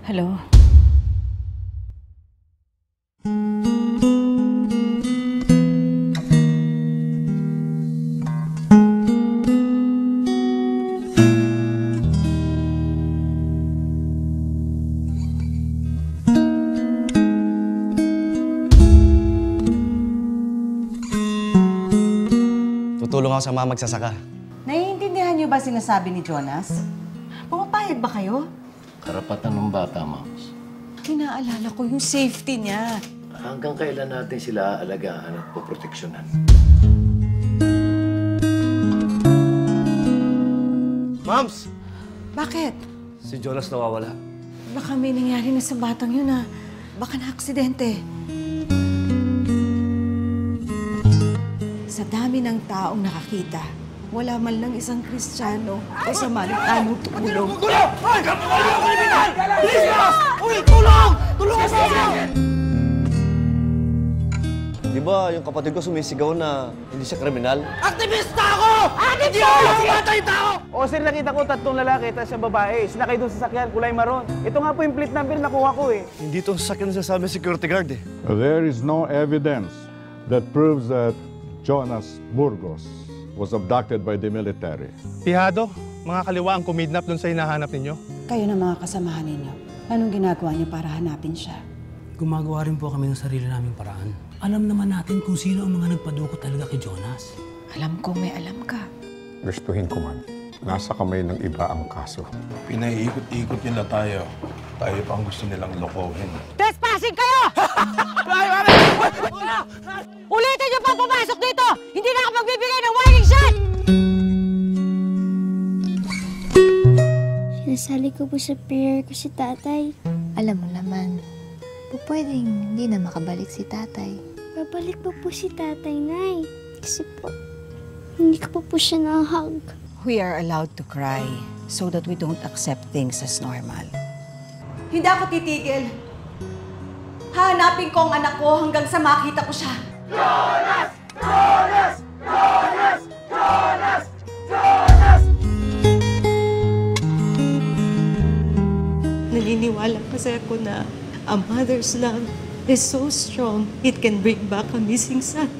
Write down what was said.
Hello? Tutulong ako sa mga magsasaka. Naiintindihan niyo ba sinasabi ni Jonas? Pumapayag ba kayo? Karapatan ng bata, Moms. Kinaalala ko yung safety niya. Hanggang kailan natin sila aalagaan at poproteksyonan? Moms! Bakit? Si Jonas nawawala. Baka may nangyari na sa batang yun na baka na-aksidente. Sa dami ng taong nakakita, wala man lang isang Kristiyano o Samaritano tumulong. Hoy! Tulong ako, kriminal! Bilis ka! Uy, tulong! Tulong ka sa akin! Di ba yung kapatid ko sumisigaw na hindi siya kriminal? Aktivista ako! Hindi ako mamatay tao! O sir, nakita ko 3 lalaki at isang babae. Sinakay doon sa sakyan, kulay maroon. Ito nga po yung plate number na nakuha ko eh. Hindi itong sasakyan na sasabi ng security guard eh. There is no evidence that proves that Jonas Burgos was abducted by the military. Pihado, mga kaliwa ang kumidnap doon sa hinahanap ninyo. Kayo na mga kasamahan ninyo. Anong ginagawa niyo para hanapin siya? Gumagawa rin po kami ng sarili naming paraan. Alam naman natin kung sino ang mga nagpadukot talaga kay Jonas. Alam ko may alam ka. Gustuhin ko man, nasa kamay ng iba ang kaso. Pinaiikot-ikot nila tayo. Tayo pa ang gusto nilang lokohin. Trespassing kayo! Ulitin niyo pa pumasok dito! Hindi na ako magbibigay ng warning shot! Sinasali ko po sa prayer ko si tatay. Alam mo naman, pwedeng hindi na makabalik si tatay. Babalik pa po si tatay, Nay. Kasi po, hindi ko po siya na-hug. We are allowed to cry so that we don't accept things as normal. Hindi ako titigil. Hahanapin ko ang anak ko hanggang sa makita ko siya. Jonas! Jonas! Jonas! Jonas! Jonas! Naniniwala kasi ako na a mother's love is so strong, it can bring back a missing son.